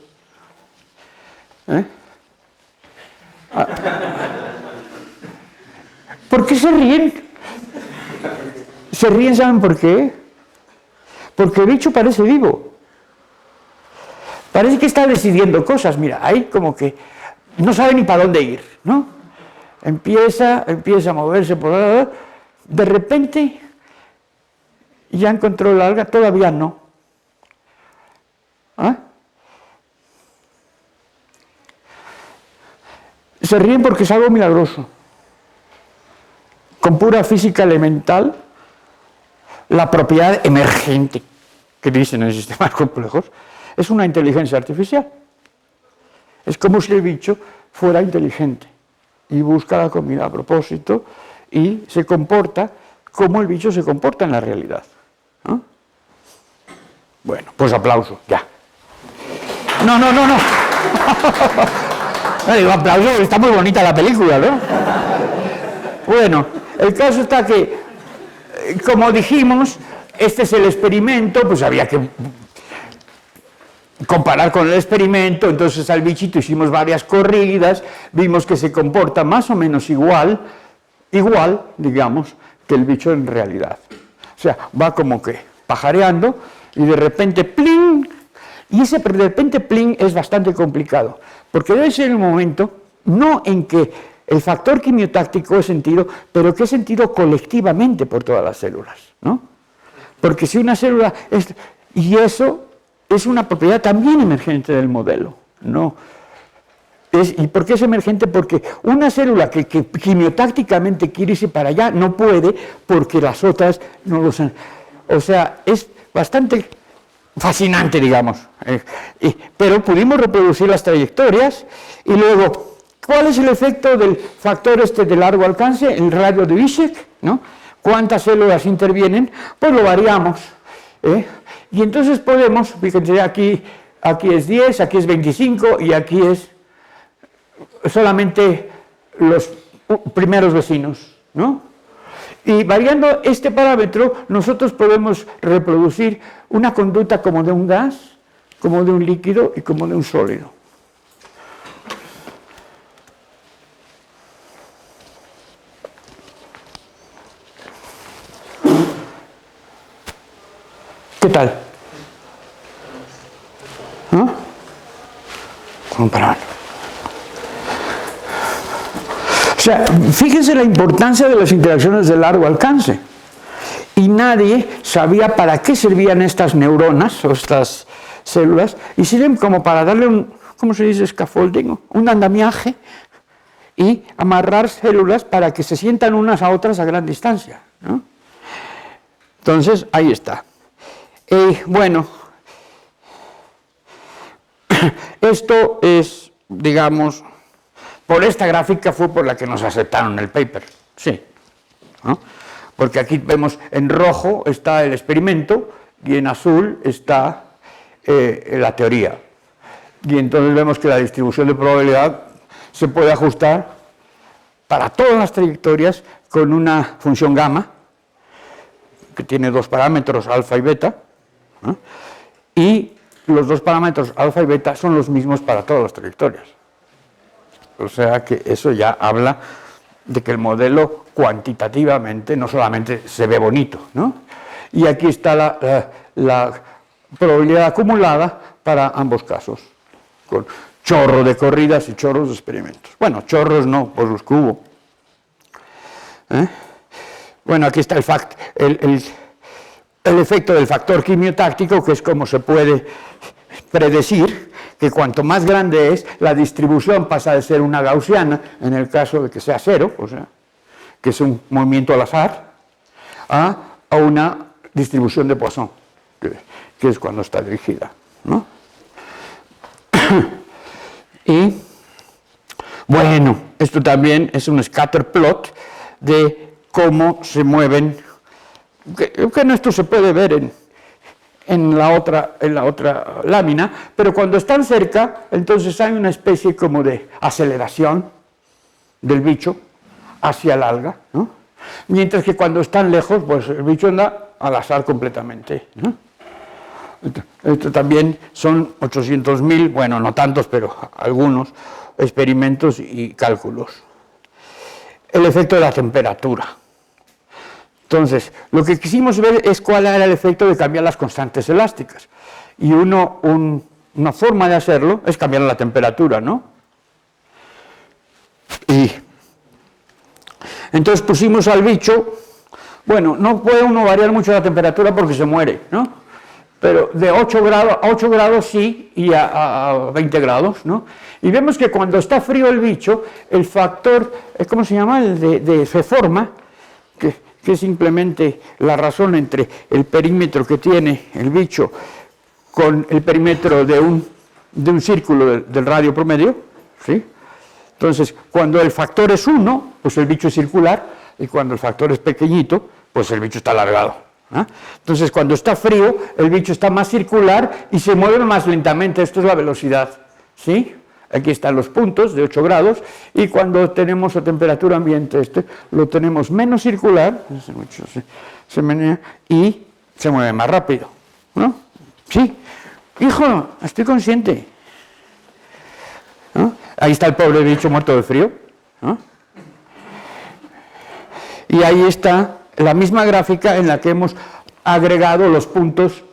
¿Por qué se ríen? ¿Se ríen, saben por qué? Porque el bicho parece vivo. Parece que está decidiendo cosas, mira, ahí como que no sabe ni para dónde ir, ¿no? Empieza a moverse por lado, de repente ya encontró la alga, todavía no. ¿Ah? Se ríen porque es algo milagroso. Con pura física elemental, la propiedad emergente que dicen en sistemas complejos es una inteligencia artificial. Es como si el bicho fuera inteligente y busca la comida a propósito y se comporta como el bicho se comporta en la realidad, ¿no? Bueno, pues aplauso, ya. No. No digo aplauso, está muy bonita la película, ¿no? Bueno, el caso está que, como dijimos, este es el experimento, pues había que comparar con el experimento, entonces al bichito hicimos varias corridas, vimos que se comporta más o menos igual, digamos, que el bicho en realidad. O sea, va como que pajareando y de repente ¡pling! Y ese de repente ¡pling! Es bastante complicado, porque debe ser el momento, no en que el factor quimiotáctico es sentido, pero que es sentido colectivamente por todas las células, ¿no? Porque si una célula es... Y eso es una propiedad también emergente del modelo, ¿no? ¿Y por qué es emergente? Porque una célula que quimiotácticamente quiere irse para allá no puede porque las otras no lo saben. O sea, es bastante fascinante, digamos. Pero pudimos reproducir las trayectorias y luego, ¿cuál es el efecto del factor de largo alcance, el radio de Ishek, ¿no? ¿Cuántas células intervienen? Pues lo variamos, y entonces podemos, fíjense, aquí es 10, aquí es 25 y aquí es solamente los primeros vecinos, ¿no? Y variando este parámetro, nosotros podemos reproducir una conducta como de un gas, como de un líquido y como de un sólido. Perdón. O sea, fíjense la importancia de las interacciones de largo alcance. Y nadie sabía para qué servían estas neuronas o estas células, y sirven como para darle un, ¿cómo se dice? Scaffolding, un andamiaje, y amarrar células para que se sientan unas a otras a gran distancia, ¿no? Entonces, ahí está. Bueno, esto es, digamos, por esta gráfica fue por la que nos aceptaron el paper, sí, ¿no? Porque aquí vemos en rojo está el experimento y en azul está la teoría. Y entonces vemos que la distribución de probabilidad se puede ajustar para todas las trayectorias con una función gamma, que tiene dos parámetros, alfa y beta, ¿no? Y los dos parámetros alfa y beta son los mismos para todas las trayectorias. O sea que eso ya habla de que el modelo cuantitativamente no solamente se ve bonito, ¿no? Y aquí está la probabilidad acumulada para ambos casos, con chorro de corridas y chorros de experimentos. Bueno, chorros no, por los que hubo. Bueno, aquí está el efecto del factor quimiotáctico, que es como se puede predecir que cuanto más grande es, la distribución pasa de ser una gaussiana, en el caso de que sea cero, o sea, que es un movimiento al azar, a una distribución de Poisson, que es cuando está dirigida, ¿no? Y, bueno, esto también es un scatter plot de cómo se mueven, que esto se puede ver en la otra lámina, pero cuando están cerca, entonces hay una especie como de aceleración del bicho hacia el alga, ¿no? Mientras que cuando están lejos, pues el bicho anda al azar completamente, ¿no? Esto también son 800.000, bueno, no tantos, pero algunos experimentos y cálculos. El efecto de la temperatura. Entonces, lo que quisimos ver es cuál era el efecto de cambiar las constantes elásticas. Y una forma de hacerlo es cambiar la temperatura, ¿no? Y entonces pusimos al bicho, bueno, no puede uno variar mucho la temperatura porque se muere, ¿no? Pero de 8 grados a 8 grados sí, y a 20 grados, ¿no? Y vemos que cuando está frío el bicho, el factor, ¿cómo se llama? El de reforma, que es simplemente la razón entre el perímetro que tiene el bicho con el perímetro de un círculo del radio promedio, ¿sí? Entonces, cuando el factor es 1, pues el bicho es circular, y cuando el factor es pequeñito, pues el bicho está alargado, ¿eh? Entonces, cuando está frío, el bicho está más circular y se mueve más lentamente. Esto es la velocidad, ¿sí? Aquí están los puntos de 8 grados, y cuando tenemos a temperatura ambiente lo tenemos menos circular, se menea, y se mueve más rápido, ¿no? Sí, hijo, estoy consciente, ¿no? Ahí está el pobre bicho muerto de frío, ¿no? Y ahí está la misma gráfica en la que hemos agregado los puntos,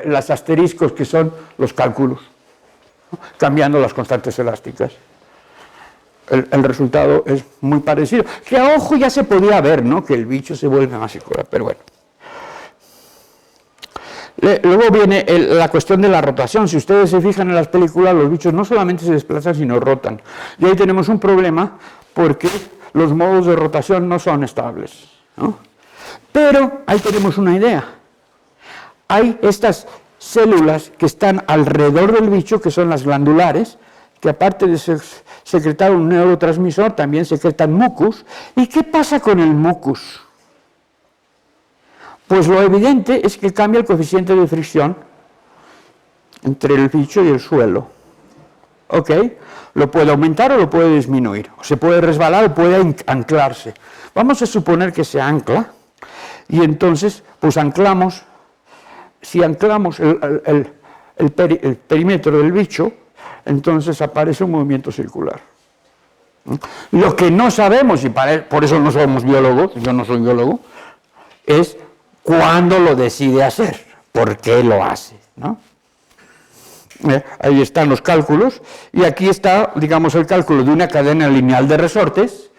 los asteriscos, que son los cálculos, ¿no? Cambiando las constantes elásticas. El resultado es muy parecido, que a ojo ya se podía ver, ¿no? Que el bicho se vuelve más circular, pero bueno. Luego viene la cuestión de la rotación. Si ustedes se fijan en las películas, los bichos no solamente se desplazan, sino rotan. Y ahí tenemos un problema porque los modos de rotación no son estables, ¿no? Pero ahí tenemos una idea. Hay estas células que están alrededor del bicho, que son las glandulares, que aparte de secretar un neurotransmisor, también secretan mucus. ¿Y qué pasa con el mucus? Pues lo evidente es que cambia el coeficiente de fricción entre el bicho y el suelo. ¿Ok? Lo puede aumentar o lo puede disminuir. O se puede resbalar o puede anclarse. Vamos a suponer que se ancla, y entonces, pues anclamos, si anclamos el perímetro del bicho, entonces aparece un movimiento circular. Lo que no sabemos, y por eso no somos biólogos, yo no soy biólogo, es cuándo lo decide hacer, por qué lo hace, ¿no? Ahí están los cálculos, y aquí está, digamos, el cálculo de una cadena lineal de resortes,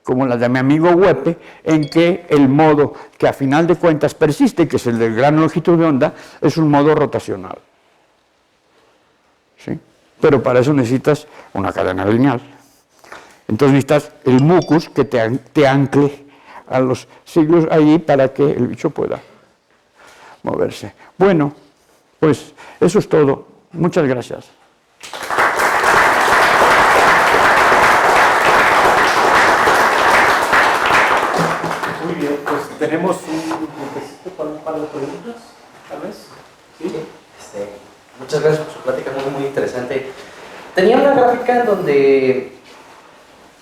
como la de mi amigo Huepe, en que el modo que a final de cuentas persiste, que es el de gran longitud de onda, es un modo rotacional. ¿Sí? Pero para eso necesitas una cadena lineal. Entonces necesitas el mucus que te ancle a los siglos ahí para que el bicho pueda moverse. Bueno, pues eso es todo. Muchas gracias. Muy bien, pues tenemos un tiempecito para un par de preguntas, tal vez. ¿Sí? Muchas gracias por su plática, muy interesante. Tenía una gráfica en donde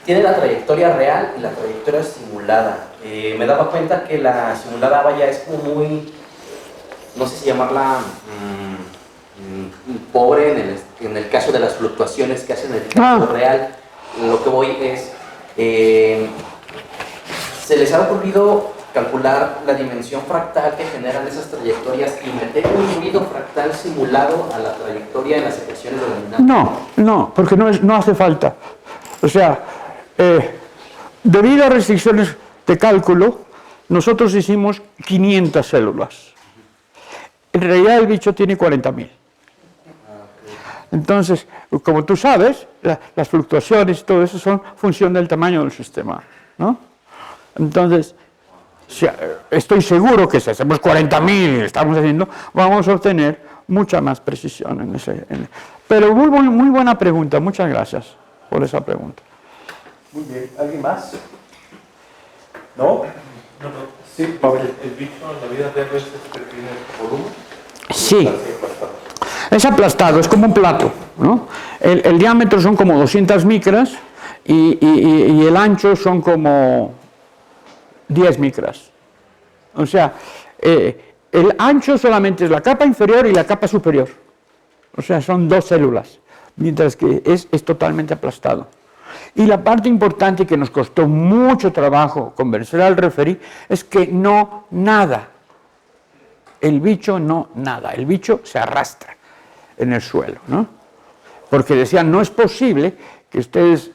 tiene la trayectoria real y la trayectoria simulada. Me daba cuenta que la simulada, vaya, es como muy, no sé si llamarla pobre en el caso de las fluctuaciones que hacen en el caso real. Lo que voy es, ¿se les ha ocurrido calcular la dimensión fractal que generan esas trayectorias y meter un ruido fractal simulado a la trayectoria en las ecuaciones de la dinámica? No, porque no hace falta. O sea, debido a restricciones de cálculo, nosotros hicimos 500 células. En realidad el bicho tiene 40.000. Entonces, como tú sabes, las fluctuaciones y todo eso son función del tamaño del sistema, ¿no? Entonces, estoy seguro que si hacemos 40.000, estamos haciendo, vamos a obtener mucha más precisión en ese. Pero muy buena pregunta, muchas gracias por esa pregunta. Muy bien, ¿alguien más? ¿No? Sí, Pablo. ¿El bicho en la vida real es que tiene volumen? Sí. Es aplastado, es como un plato, ¿no? El diámetro son como 200 micras y el ancho son como 10 micras. O sea, el ancho solamente es la capa inferior y la capa superior. O sea, son 2 células, mientras que es totalmente aplastado. Y la parte importante que nos costó mucho trabajo convencer al referí es que no nada. El bicho no nada, el bicho se arrastra en el suelo, ¿no? Porque decían, no es posible que ustedes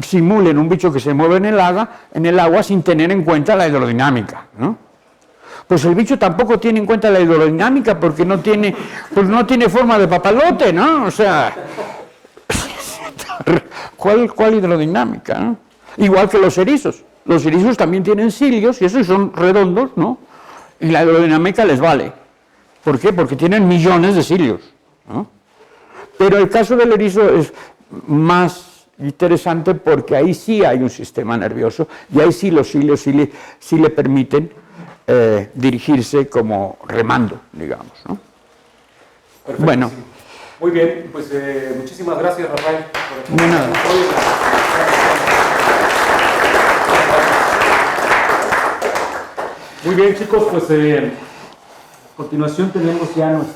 simulen un bicho que se mueve en el agua sin tener en cuenta la hidrodinámica, ¿no? Pues el bicho tampoco tiene en cuenta la hidrodinámica porque no tiene forma de papalote, ¿no? O sea, ¿cuál hidrodinámica, ¿no? Igual que los erizos. Los erizos también tienen cilios y esos son redondos, ¿no? Y la hidrodinámica les vale. ¿Por qué? Porque tienen millones de cilios, ¿no? Pero el caso del erizo es más interesante porque ahí sí hay un sistema nervioso y ahí sí los cilios sí le permiten dirigirse como remando, digamos, ¿no? Bueno. Muy bien, pues muchísimas gracias, Rafael. De nada. Muy bien, chicos, pues a continuación tenemos ya nuestro